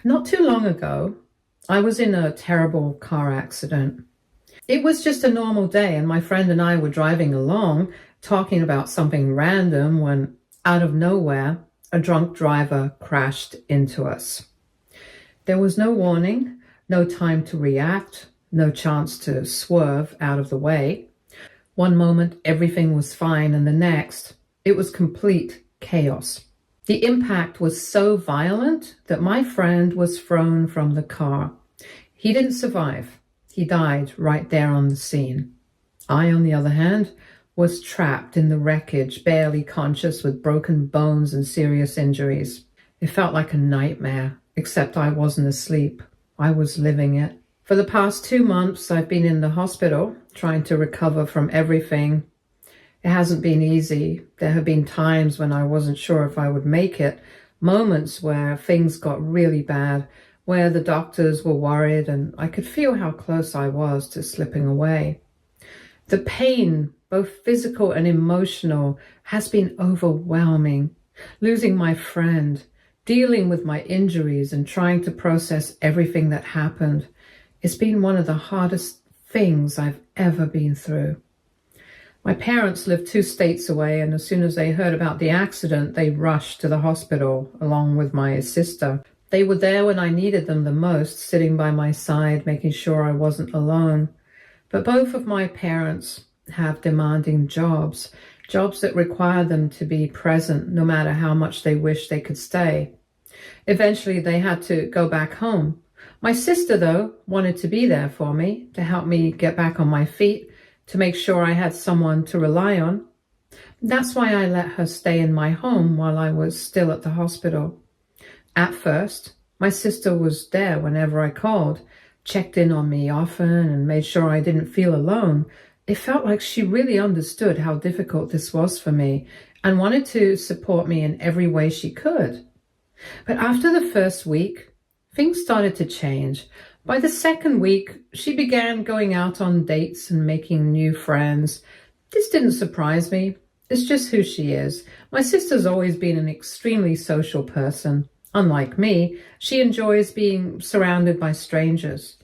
Not too long ago, I was in a terrible car accident. It was just a normal day, and my friend and I were driving along, talking about something random when, out of nowhere, a drunk driver crashed into us. There was no warning, no time to react, no chance to swerve out of the way. One moment, everything was fine, and the next, it was complete chaos. The impact was so violent that my friend was thrown from the car. He didn't survive. He died right there on the scene. I, on the other hand, was trapped in the wreckage, barely conscious with broken bones and serious injuries. It felt like a nightmare, except I wasn't asleep. I was living it. For the past 2 months, I've been in the hospital, trying to recover from everything. It hasn't been easy. There have been times when I wasn't sure if I would make it, moments where things got really bad, where the doctors were worried and I could feel how close I was to slipping away. The pain, both physical and emotional, has been overwhelming. Losing my friend, dealing with my injuries and trying to process everything that happened. It's been one of the hardest things I've ever been through. My parents live 2 states away, and as soon as they heard about the accident, they rushed to the hospital along with my sister. They were there when I needed them the most, sitting by my side, making sure I wasn't alone. But both of my parents have demanding jobs that require them to be present no matter how much they wish they could stay. Eventually, they had to go back home. My sister, though, wanted to be there for me, to help me get back on my feet, to make sure I had someone to rely on. That's why I let her stay in my home while I was still at the hospital. At first, my sister was there whenever I called, checked in on me often and made sure I didn't feel alone. It felt like she really understood how difficult this was for me and wanted to support me in every way she could. But after the first week, things started to change. By the second week, she began going out on dates and making new friends. This didn't surprise me. It's just who she is. My sister's always been an extremely social person. Unlike me, she enjoys being surrounded by strangers.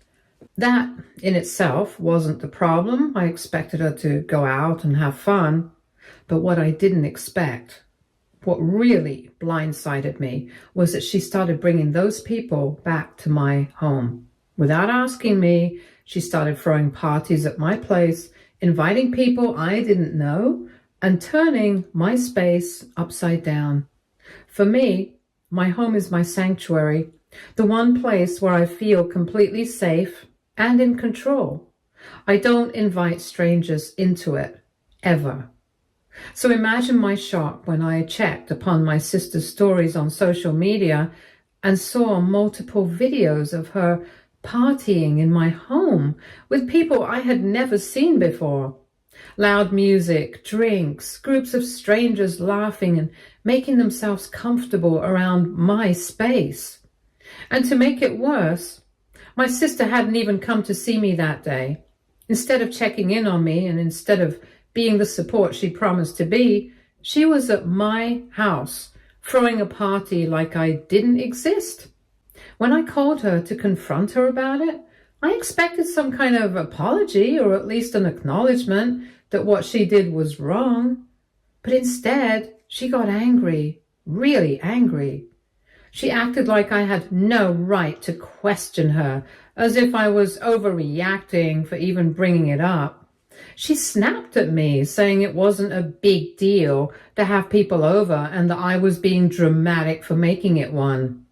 That, in itself, wasn't the problem. I expected her to go out and have fun. But what I didn't expect, what really blindsided me, was that she started bringing those people back to my home. Without asking me, she started throwing parties at my place, inviting people I didn't know, and turning my space upside down. For me, my home is my sanctuary, the one place where I feel completely safe and in control. I don't invite strangers into it, ever. So imagine my shock when I checked upon my sister's stories on social media and saw multiple videos of her partying in my home with people I had never seen before. Loud music, drinks, groups of strangers laughing and making themselves comfortable around my space. And to make it worse, my sister hadn't even come to see me that day. Instead of checking in on me and instead of being the support she promised to be, she was at my house, throwing a party like I didn't exist. When I called her to confront her about it, I expected some kind of apology or at least an acknowledgement that what she did was wrong. But instead, she got angry, really angry. She acted like I had no right to question her, as if I was overreacting for even bringing it up. She snapped at me, saying it wasn't a big deal to have people over and that I was being dramatic for making it one.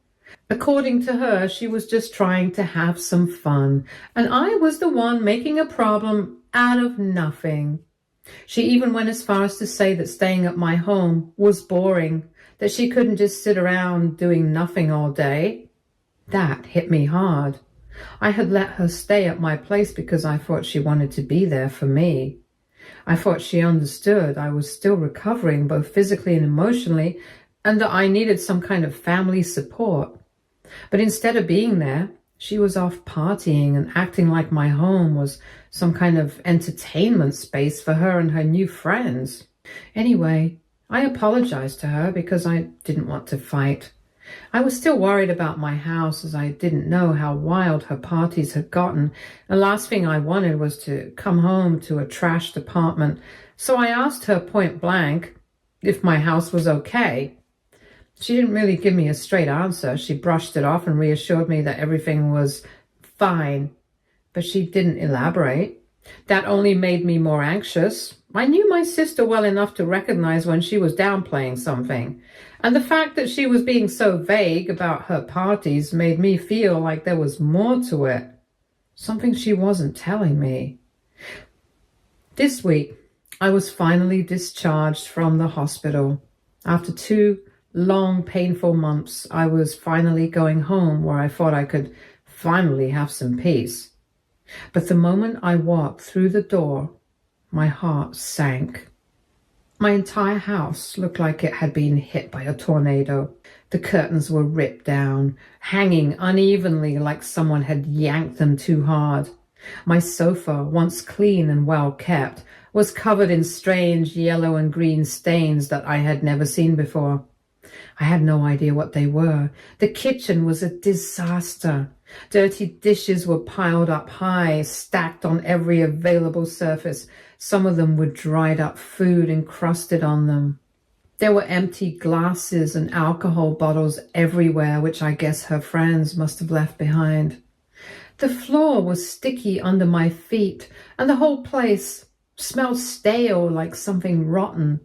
According to her, she was just trying to have some fun, and I was the one making a problem out of nothing. She even went as far as to say that staying at my home was boring, that she couldn't just sit around doing nothing all day. That hit me hard. I had let her stay at my place because I thought she wanted to be there for me. I thought she understood I was still recovering both physically and emotionally, and that I needed some kind of family support. But instead of being there, she was off partying and acting like my home was some kind of entertainment space for her and her new friends. Anyway, I apologized to her because I didn't want to fight. I was still worried about my house as I didn't know how wild her parties had gotten. The last thing I wanted was to come home to a trashed apartment, so I asked her point blank if my house was okay. She didn't really give me a straight answer. She brushed it off and reassured me that everything was fine, but she didn't elaborate. That only made me more anxious. I knew my sister well enough to recognize when she was downplaying something, and the fact that she was being so vague about her parties made me feel like there was more to it, something she wasn't telling me. This week, I was finally discharged from the hospital. After 2 long, painful months, I was finally going home where I thought I could finally have some peace. But the moment I walked through the door, my heart sank. My entire house looked like it had been hit by a tornado. The curtains were ripped down, hanging unevenly like someone had yanked them too hard. My sofa, once clean and well kept, was covered in strange yellow and green stains that I had never seen before. I had no idea what they were. The kitchen was a disaster. Dirty dishes were piled up high, stacked on every available surface. Some of them with dried up food encrusted on them. There were empty glasses and alcohol bottles everywhere, which I guess her friends must have left behind. The floor was sticky under my feet, and the whole place smelled stale, like something rotten.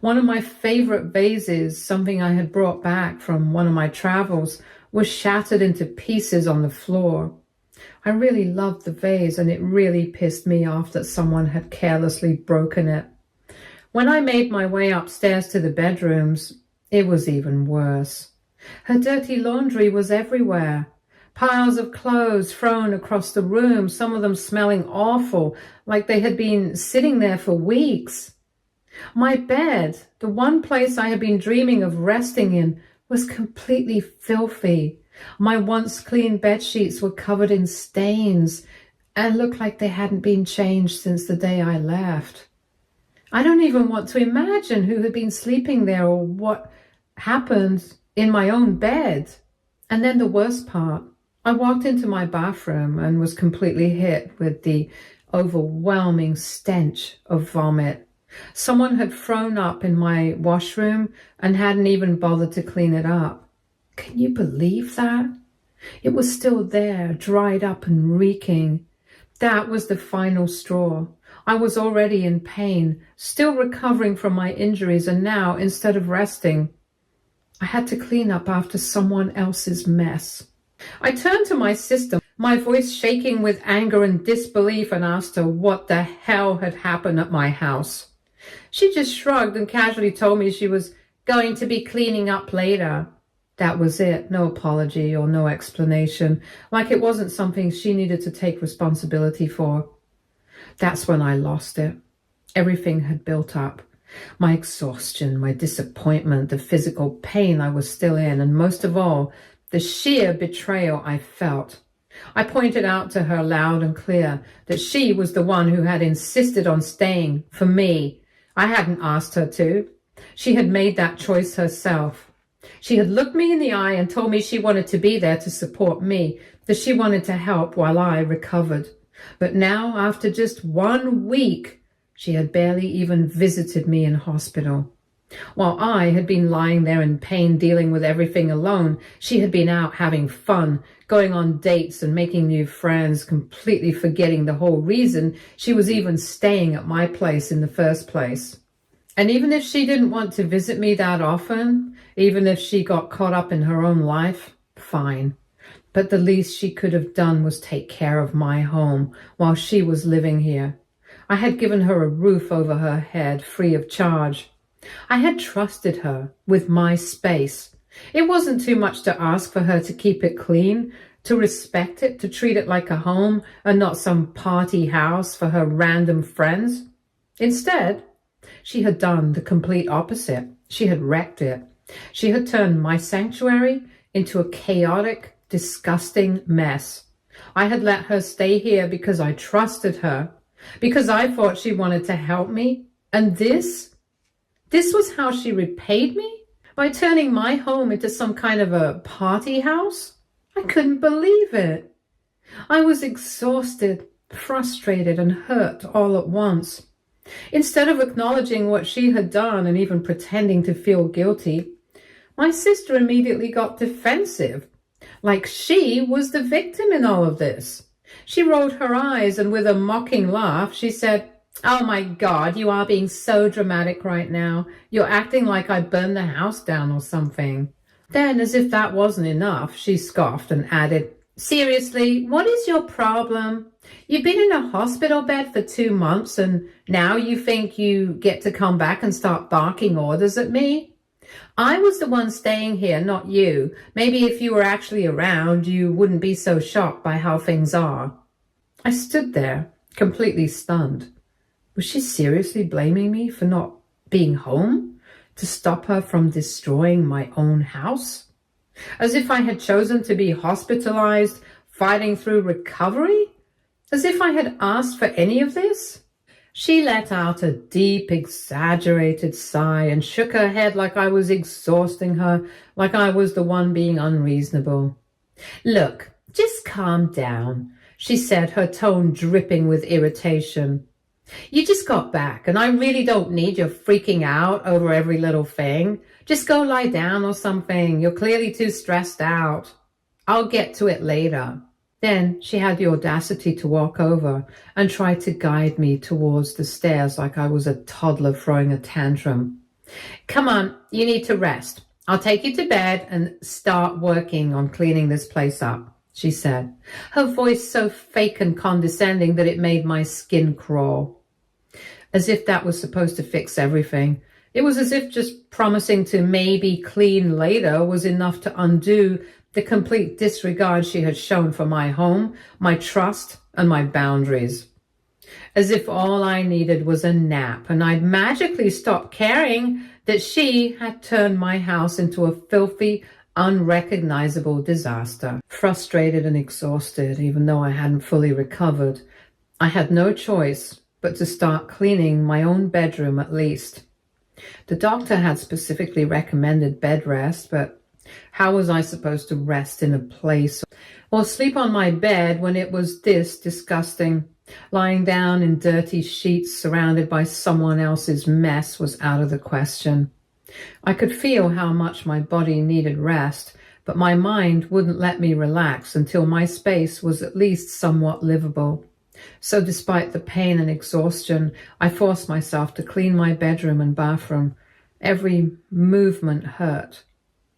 One of my favorite vases, something I had brought back from one of my travels, was shattered into pieces on the floor. I really loved the vase, and it really pissed me off that someone had carelessly broken it. When I made my way upstairs to the bedrooms, it was even worse. Her dirty laundry was everywhere. Piles of clothes thrown across the room, some of them smelling awful, like they had been sitting there for weeks. My bed, the one place I had been dreaming of resting in, was completely filthy. My once clean bed sheets were covered in stains and looked like they hadn't been changed since the day I left. I don't even want to imagine who had been sleeping there or what happened in my own bed. And then the worst part, I walked into my bathroom and was completely hit with the overwhelming stench of vomit. Someone had thrown up in my washroom and hadn't even bothered to clean it up. Can you believe that? It was still there, dried up and reeking. That was the final straw. I was already in pain, still recovering from my injuries, and now, instead of resting, I had to clean up after someone else's mess. I turned to my sister, my voice shaking with anger and disbelief, and asked her what the hell had happened at my house. She just shrugged and casually told me she was going to be cleaning up later. That was it. No apology or no explanation, like it wasn't something she needed to take responsibility for. That's when I lost it. Everything had built up. My exhaustion, my disappointment, the physical pain I was still in, and most of all, the sheer betrayal I felt. I pointed out to her loud and clear that she was the one who had insisted on staying for me. I hadn't asked her to. She had made that choice herself. She had looked me in the eye and told me she wanted to be there to support me, that she wanted to help while I recovered. But now, after just 1 week, she had barely even visited me in hospital. While I had been lying there in pain, dealing with everything alone, she had been out having fun, going on dates and making new friends, completely forgetting the whole reason she was even staying at my place in the first place. And even if she didn't want to visit me that often, even if she got caught up in her own life, fine. But the least she could have done was take care of my home while she was living here. I had given her a roof over her head, free of charge. I had trusted her with my space. It wasn't too much to ask for her to keep it clean, to respect it, to treat it like a home and not some party house for her random friends. Instead, she had done the complete opposite. She had wrecked it. She had turned my sanctuary into a chaotic, disgusting mess. I had let her stay here because I trusted her, because I thought she wanted to help me. And this was how she repaid me? by turning my home into some kind of a party house. I couldn't believe it. I was exhausted, frustrated, and hurt all at once. Instead of acknowledging what she had done and even pretending to feel guilty, my sister immediately got defensive, like she was the victim in all of this. She rolled her eyes and with a mocking laugh, she said, "Oh my God, you are being so dramatic right now. You're acting like I burned the house down or something." Then, as if that wasn't enough, she scoffed and added, "Seriously, what is your problem? You've been in a hospital bed for 2 months and now you think you get to come back and start barking orders at me? I was the one staying here, not you. Maybe if you were actually around, you wouldn't be so shocked by how things are." I stood there, completely stunned. Was she seriously blaming me for not being home to stop her from destroying my own house? As if I had chosen to be hospitalized, fighting through recovery? As if I had asked for any of this? She let out a deep, exaggerated sigh and shook her head like I was exhausting her, like I was the one being unreasonable. "Look, just calm down," she said, her tone dripping with irritation. "You just got back, and I really don't need your freaking out over every little thing. Just go lie down or something. You're clearly too stressed out. I'll get to it later." Then she had the audacity to walk over and try to guide me towards the stairs like I was a toddler throwing a tantrum. "Come on, you need to rest. I'll take you to bed and start working on cleaning this place up," she said, her voice so fake and condescending that it made my skin crawl. As if that was supposed to fix everything. It was as if just promising to maybe clean later was enough to undo the complete disregard she had shown for my home, my trust, and my boundaries. As if all I needed was a nap and I'd magically stop caring that she had turned my house into a filthy, unrecognizable disaster. Frustrated and exhausted, even though I hadn't fully recovered, I had no choice but to start cleaning my own bedroom at least. The doctor had specifically recommended bed rest, but how was I supposed to rest in a place or sleep on my bed when it was this disgusting? Lying down in dirty sheets surrounded by someone else's mess was out of the question. I could feel how much my body needed rest, but my mind wouldn't let me relax until my space was at least somewhat livable. So despite the pain and exhaustion, I forced myself to clean my bedroom and bathroom. Every movement hurt,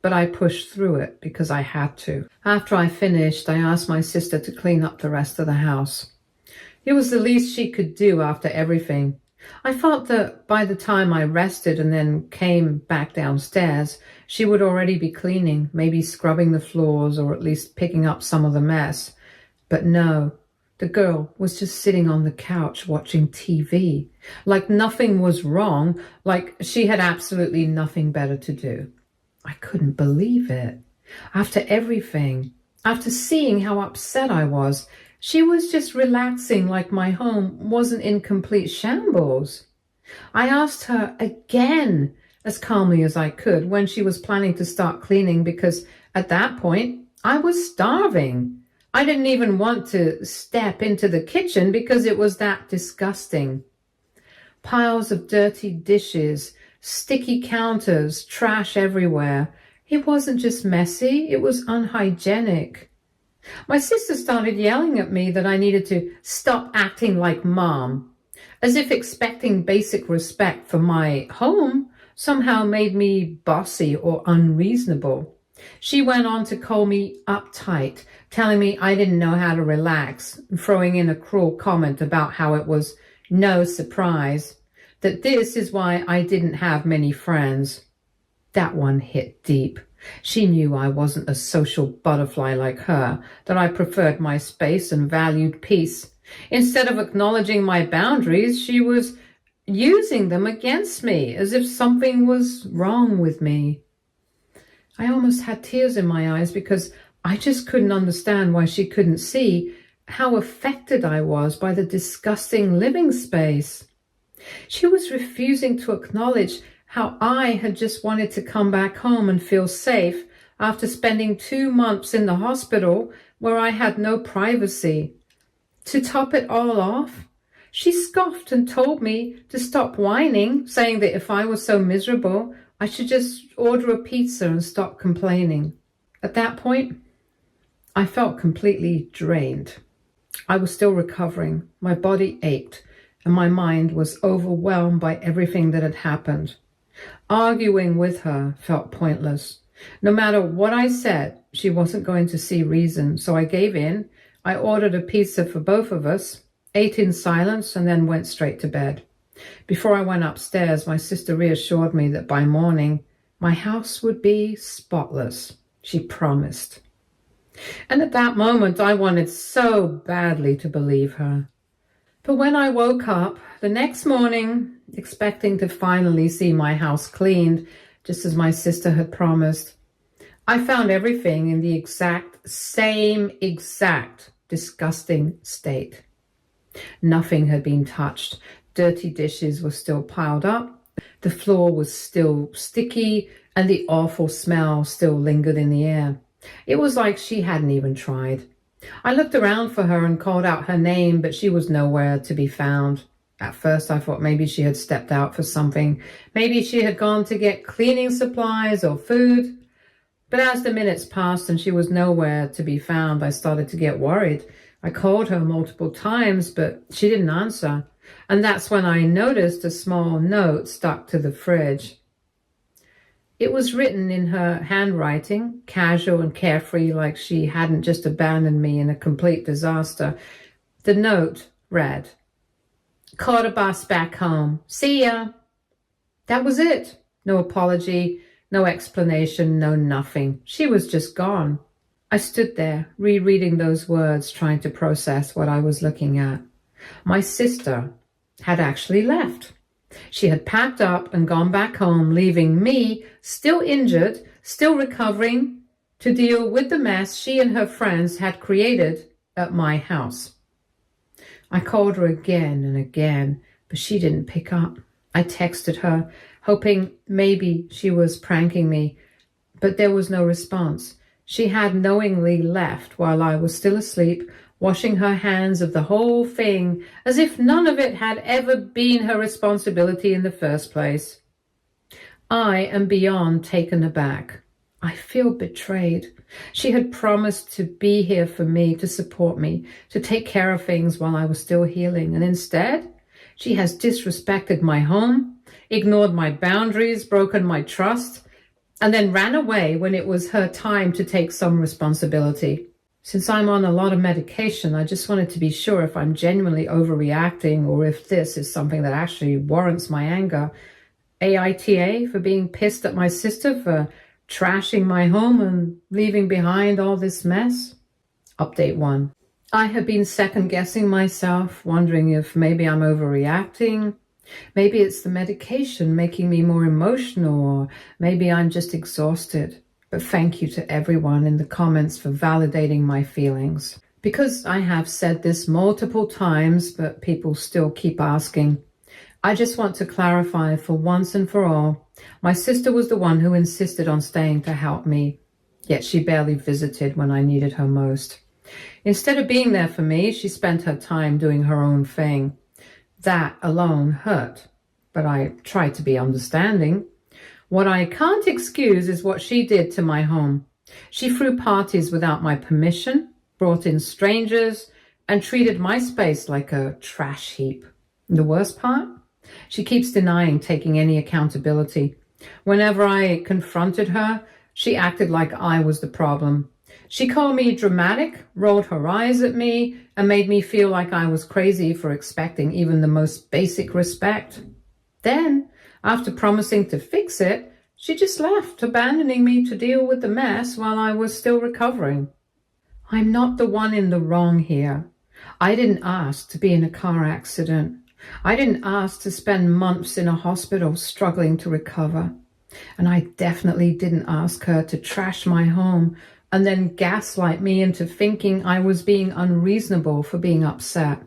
but I pushed through it because I had to. After I finished, I asked my sister to clean up the rest of the house. It was the least she could do after everything. I felt that by the time I rested and then came back downstairs, she would already be cleaning, maybe scrubbing the floors or at least picking up some of the mess. But no, the girl was just sitting on the couch watching TV, like nothing was wrong, like she had absolutely nothing better to do. I couldn't believe it. After everything, after seeing how upset I was, she was just relaxing like my home wasn't in complete shambles. I asked her again, as calmly as I could, when she was planning to start cleaning, because at that point, I was starving. I didn't even want to step into the kitchen because it was that disgusting. Piles of dirty dishes, sticky counters, trash everywhere. It wasn't just messy, it was unhygienic. My sister started yelling at me that I needed to stop acting like mom, as if expecting basic respect for my home somehow made me bossy or unreasonable. She went on to call me uptight, telling me I didn't know how to relax, throwing in a cruel comment about how it was no surprise that this is why I didn't have many friends. That one hit deep. She knew I wasn't a social butterfly like her, that I preferred my space and valued peace. Instead of acknowledging my boundaries, she was using them against me, as if something was wrong with me. I almost had tears in my eyes because I just couldn't understand why she couldn't see how affected I was by the disgusting living space. She was refusing to acknowledge how I had just wanted to come back home and feel safe after spending 2 months in the hospital where I had no privacy. To top it all off, she scoffed and told me to stop whining, saying that if I was so miserable, I should just order a pizza and stop complaining. At that point, I felt completely drained. I was still recovering. My body ached, and my mind was overwhelmed by everything that had happened. Arguing with her felt pointless. No matter what I said, she wasn't going to see reason, so I gave in. I ordered a pizza for both of us, ate in silence, and then went straight to bed. Before I went upstairs, my sister reassured me that by morning, my house would be spotless. She promised. And at that moment, I wanted so badly to believe her. But when I woke up the next morning, expecting to finally see my house cleaned, just as my sister had promised, I found everything in the same disgusting state. Nothing had been touched. Dirty dishes were still piled up. The floor was still sticky, and the awful smell still lingered in the air. It was like she hadn't even tried. I looked around for her and called out her name, but she was nowhere to be found. At first, I thought maybe she had stepped out for something. Maybe she had gone to get cleaning supplies or food. But as the minutes passed and she was nowhere to be found, I started to get worried. I called her multiple times, but she didn't answer. And that's when I noticed a small note stuck to the fridge. It was written in her handwriting, casual and carefree, like she hadn't just abandoned me in a complete disaster. The note read, "Caught a bus back home. See ya." That was it. No apology, no explanation, no nothing. She was just gone. I stood there, rereading those words, trying to process what I was looking at. My sister had actually left. She had packed up and gone back home, leaving me, still injured, still recovering, to deal with the mess she and her friends had created at my house. I called her again and again, but she didn't pick up. I texted her, hoping maybe she was pranking me, but there was no response. She had knowingly left while I was still asleep, washing her hands of the whole thing as if none of it had ever been her responsibility in the first place. I am beyond taken aback. I feel betrayed. She had promised to be here for me, to support me, to take care of things while I was still healing, and instead, she has disrespected my home, ignored my boundaries, broken my trust, and then ran away when it was her time to take some responsibility. Since I'm on a lot of medication, I just wanted to be sure if I'm genuinely overreacting or if this is something that actually warrants my anger. Aita for being pissed at my sister for trashing my home and leaving behind all this mess. Update 1. I have been second-guessing myself, wondering if maybe I'm overreacting. Maybe it's the medication making me more emotional, or maybe I'm just exhausted. But thank you to everyone in the comments for validating my feelings. Because I have said this multiple times, but people still keep asking, I just want to clarify for once and for all, my sister was the one who insisted on staying to help me, yet she barely visited when I needed her most. Instead of being there for me, she spent her time doing her own thing. That alone hurt, but I tried to be understanding. What I can't excuse is what she did to my home. She threw parties without my permission, brought in strangers, and treated my space like a trash heap. The worst part? She keeps denying taking any accountability. Whenever I confronted her, she acted like I was the problem. She called me dramatic, rolled her eyes at me, and made me feel like I was crazy for expecting even the most basic respect. Then, after promising to fix it, she just left, abandoning me to deal with the mess while I was still recovering. I'm not the one in the wrong here. I didn't ask to be in a car accident. I didn't ask to spend months in a hospital struggling to recover. And I definitely didn't ask her to trash my home and then gaslight me into thinking I was being unreasonable for being upset.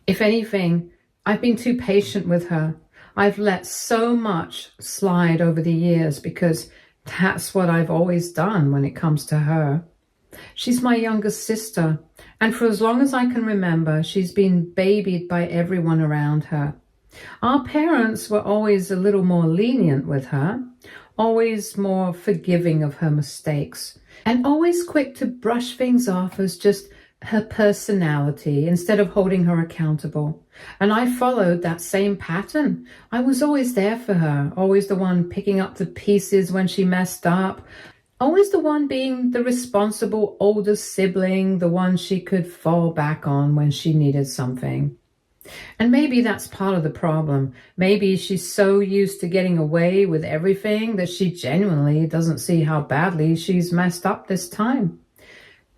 If anything, I've been too patient with her. I've let so much slide over the years because that's what I've always done when it comes to her. She's my younger sister, and for as long as I can remember, she's been babied by everyone around her. Our parents were always a little more lenient with her, always more forgiving of her mistakes, and always quick to brush things off as just her personality instead of holding her accountable. And I followed that same pattern. I was always there for her, always the one picking up the pieces when she messed up, always the one being the responsible older sibling, the one she could fall back on when she needed something. And maybe that's part of the problem. Maybe she's so used to getting away with everything that she genuinely doesn't see how badly she's messed up this time.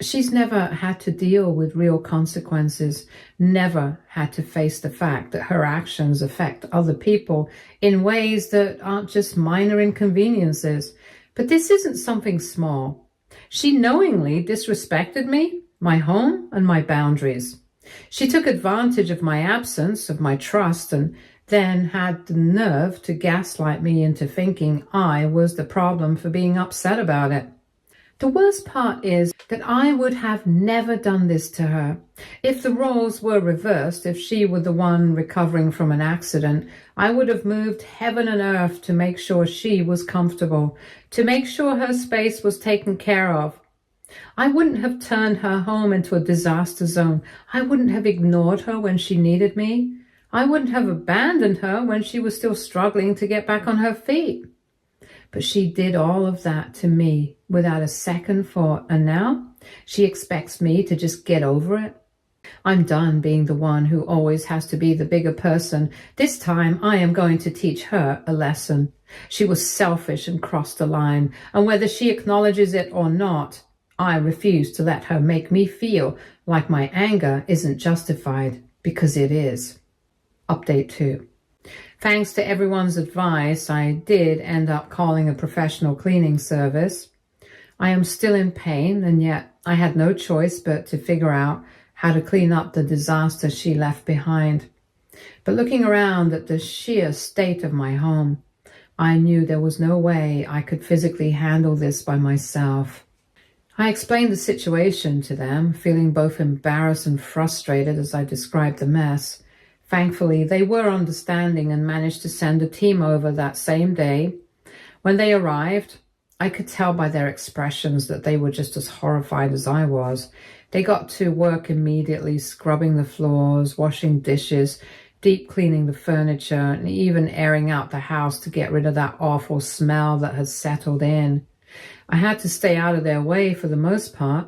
She's never had to deal with real consequences, never had to face the fact that her actions affect other people in ways that aren't just minor inconveniences. But this isn't something small. She knowingly disrespected me, my home, and my boundaries. She took advantage of my absence, of my trust, and then had the nerve to gaslight me into thinking I was the problem for being upset about it. The worst part is that I would have never done this to her. If the roles were reversed, if she were the one recovering from an accident, I would have moved heaven and earth to make sure she was comfortable, to make sure her space was taken care of. I wouldn't have turned her home into a disaster zone. I wouldn't have ignored her when she needed me. I wouldn't have abandoned her when she was still struggling to get back on her feet. But she did all of that to me without a second thought, and now she expects me to just get over it. I'm done being the one who always has to be the bigger person. This time I am going to teach her a lesson. She was selfish and crossed the line, and whether she acknowledges it or not, I refuse to let her make me feel like my anger isn't justified, because it is. Update 2. Thanks to everyone's advice, I did end up calling a professional cleaning service. I am still in pain, and yet I had no choice but to figure out how to clean up the disaster she left behind. But looking around at the sheer state of my home, I knew there was no way I could physically handle this by myself. I explained the situation to them, feeling both embarrassed and frustrated as I described the mess. Thankfully, they were understanding and managed to send a team over that same day. When they arrived, I could tell by their expressions that they were just as horrified as I was. They got to work immediately, scrubbing the floors, washing dishes, deep cleaning the furniture, and even airing out the house to get rid of that awful smell that had settled in. I had to stay out of their way for the most part.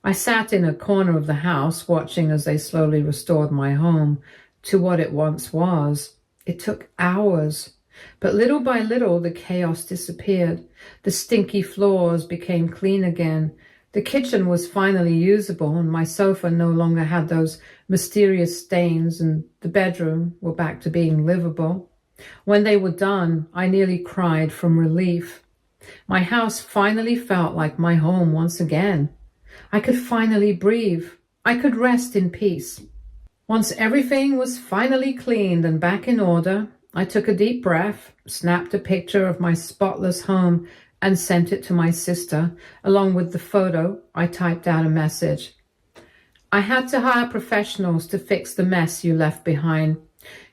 I sat in a corner of the house watching as they slowly restored my home to what it once was. It took hours, but little by little the chaos disappeared. The stinky floors became clean again. The kitchen was finally usable, and my sofa no longer had those mysterious stains, and the bedroom were back to being livable. When they were done, I nearly cried from relief. My house finally felt like my home once again. I could finally breathe. I could rest in peace. Once everything was finally cleaned and back in order, I took a deep breath, snapped a picture of my spotless home, and sent it to my sister. Along with the photo, I typed out a message. I had to hire professionals to fix the mess you left behind.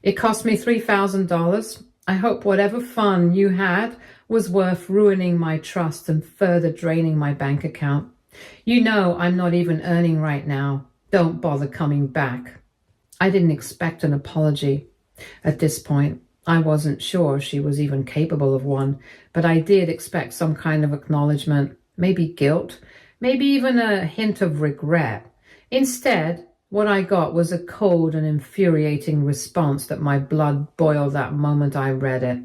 It cost me $3,000. I hope whatever fun you had was worth ruining my trust and further draining my bank account. You know I'm not even earning right now. Don't bother coming back. I didn't expect an apology. At this point, I wasn't sure she was even capable of one, but I did expect some kind of acknowledgement, maybe guilt, maybe even a hint of regret. Instead, what I got was a cold and infuriating response that my blood boiled that moment I read it.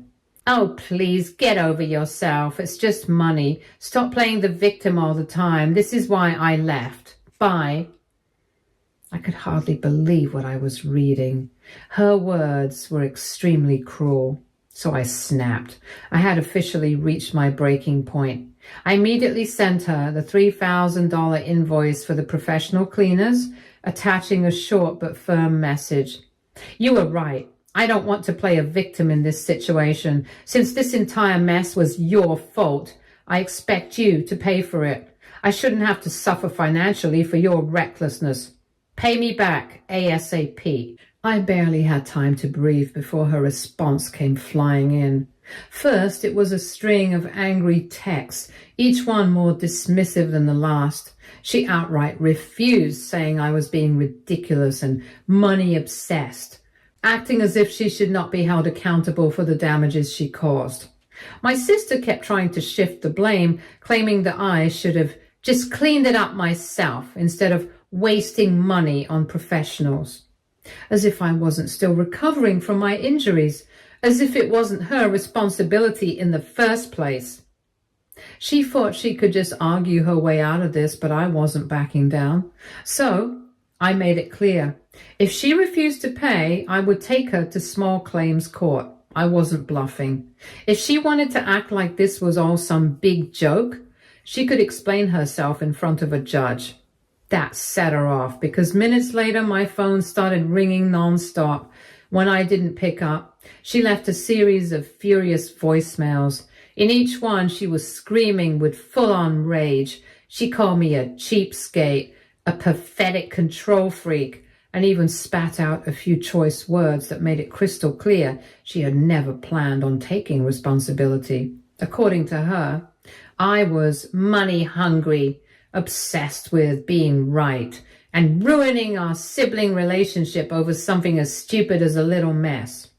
Oh, please, get over yourself. It's just money. Stop playing the victim all the time. This is why I left. Bye. I could hardly believe what I was reading. Her words were extremely cruel, so I snapped. I had officially reached my breaking point. I immediately sent her the $3,000 invoice for the professional cleaners, attaching a short but firm message. You were right. I don't want to play a victim in this situation. Since this entire mess was your fault, I expect you to pay for it. I shouldn't have to suffer financially for your recklessness. Pay me back ASAP. I barely had time to breathe before her response came flying in. First, it was a string of angry texts, each one more dismissive than the last. She outright refused, saying I was being ridiculous and money-obsessed, acting as if she should not be held accountable for the damages she caused. My sister kept trying to shift the blame, claiming that I should have just cleaned it up myself instead of wasting money on professionals. As if I wasn't still recovering from my injuries, as if it wasn't her responsibility in the first place. She thought she could just argue her way out of this, but I wasn't backing down. So I made it clear. If she refused to pay, I would take her to small claims court. I wasn't bluffing. If she wanted to act like this was all some big joke, she could explain herself in front of a judge. That set her off because minutes later my phone started ringing nonstop. When I didn't pick up, she left a series of furious voicemails. In each one, she was screaming with full-on rage. She called me a cheapskate, a pathetic control freak, and even spat out a few choice words that made it crystal clear she had never planned on taking responsibility. According to her, I was money-hungry, obsessed with being right, and ruining our sibling relationship over something as stupid as a little mess.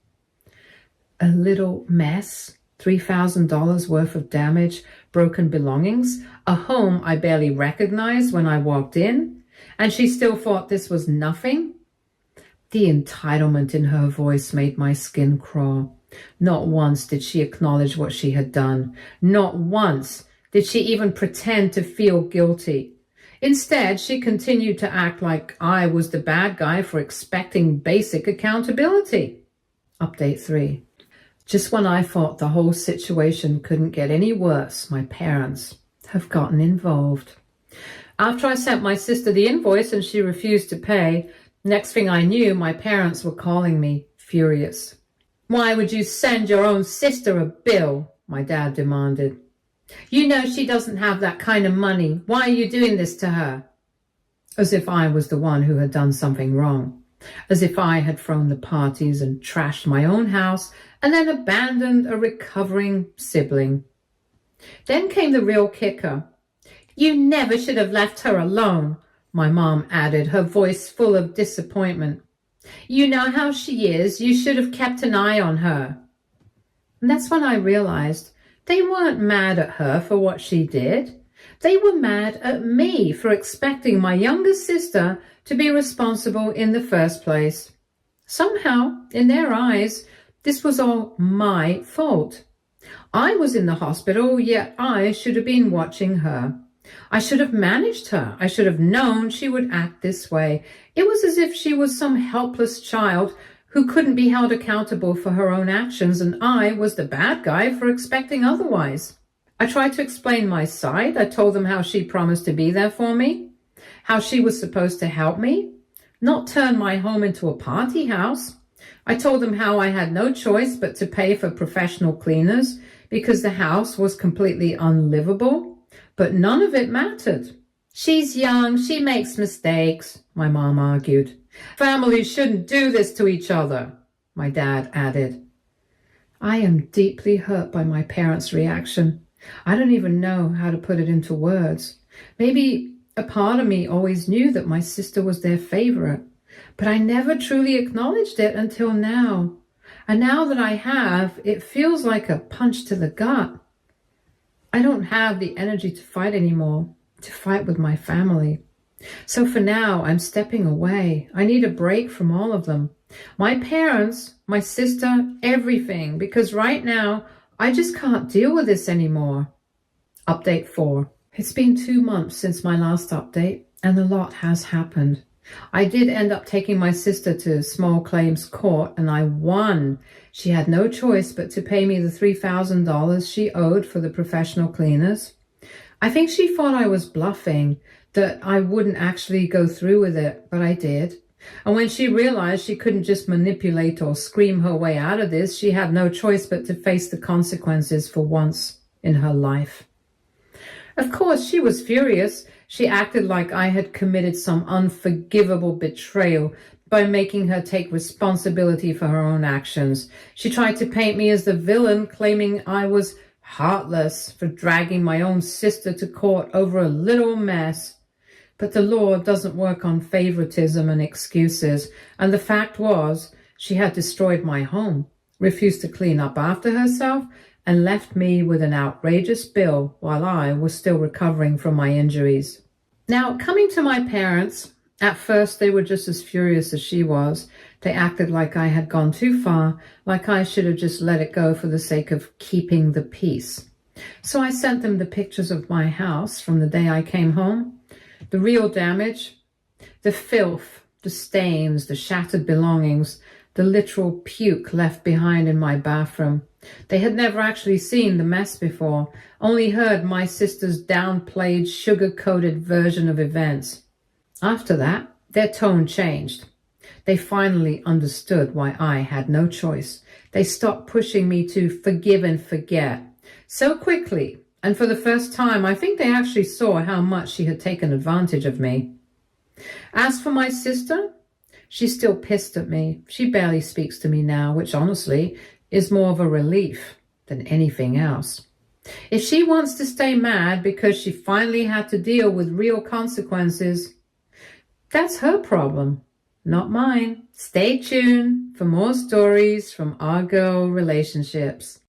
A little mess? $3,000 worth of damage, broken belongings, a home I barely recognized when I walked in, and she still thought this was nothing? The entitlement in her voice made my skin crawl. Not once did she acknowledge what she had done. Not once did she even pretend to feel guilty. Instead, she continued to act like I was the bad guy for expecting basic accountability. Update 3. Just when I thought the whole situation couldn't get any worse, my parents have gotten involved. After I sent my sister the invoice and she refused to pay, next thing I knew, my parents were calling me, furious. "Why would you send your own sister a bill?" my dad demanded. "You know she doesn't have that kind of money. Why are you doing this to her?" As if I was the one who had done something wrong. As if I had thrown the parties and trashed my own house and then abandoned a recovering sibling. Then came the real kicker. "You never should have left her alone," my mom added, her voice full of disappointment. "You know how she is. You should have kept an eye on her." And that's when I realized they weren't mad at her for what she did. They were mad at me for expecting my younger sister to be responsible in the first place. Somehow, in their eyes, this was all my fault. I was in the hospital, yet I should have been watching her. I should have managed her. I should have known she would act this way. It was as if she was some helpless child who couldn't be held accountable for her own actions, and I was the bad guy for expecting otherwise. I tried to explain my side. I told them how she promised to be there for me, how she was supposed to help me, not turn my home into a party house. I told them how I had no choice but to pay for professional cleaners because the house was completely unlivable, but none of it mattered. "She's young, she makes mistakes," my mom argued. "Families shouldn't do this to each other," my dad added. I am deeply hurt by my parents' reaction. I don't even know how to put it into words. Maybe a part of me always knew that my sister was their favorite, but I never truly acknowledged it until now. And now that I have, it feels like a punch to the gut. I don't have the energy to fight anymore, to fight with my family. So for now, I'm stepping away. I need a break from all of them. My parents, my sister, everything, because right now, I just can't deal with this anymore. Update 4. It's been 2 months since my last update, and a lot has happened. I did end up taking my sister to small claims court, and I won. She had no choice but to pay me the $3,000 she owed for the professional cleaners. I think she thought I was bluffing, that I wouldn't actually go through with it, but I did. And when she realized she couldn't just manipulate or scream her way out of this, she had no choice but to face the consequences for once in her life. Of course, she was furious. She acted like I had committed some unforgivable betrayal by making her take responsibility for her own actions. She tried to paint me as the villain, claiming I was heartless for dragging my own sister to court over a little mess. But the law doesn't work on favoritism and excuses, and the fact was she had destroyed my home, refused to clean up after herself, and left me with an outrageous bill while I was still recovering from my injuries. Now, coming to my parents, at first they were just as furious as she was. They acted like I had gone too far, like I should have just let it go for the sake of keeping the peace. So I sent them the pictures of my house from the day I came home. The real damage, the filth, the stains, the shattered belongings, the literal puke left behind in my bathroom. They had never actually seen the mess before, only heard my sister's downplayed, sugar-coated version of events. After that, their tone changed. They finally understood why I had no choice. They stopped pushing me to forgive and forget so quickly. And for the first time, I think they actually saw how much she had taken advantage of me. As for my sister, she's still pissed at me. She barely speaks to me now, which honestly is more of a relief than anything else. If she wants to stay mad because she finally had to deal with real consequences, that's her problem, not mine. Stay tuned for more stories from our girl relationships.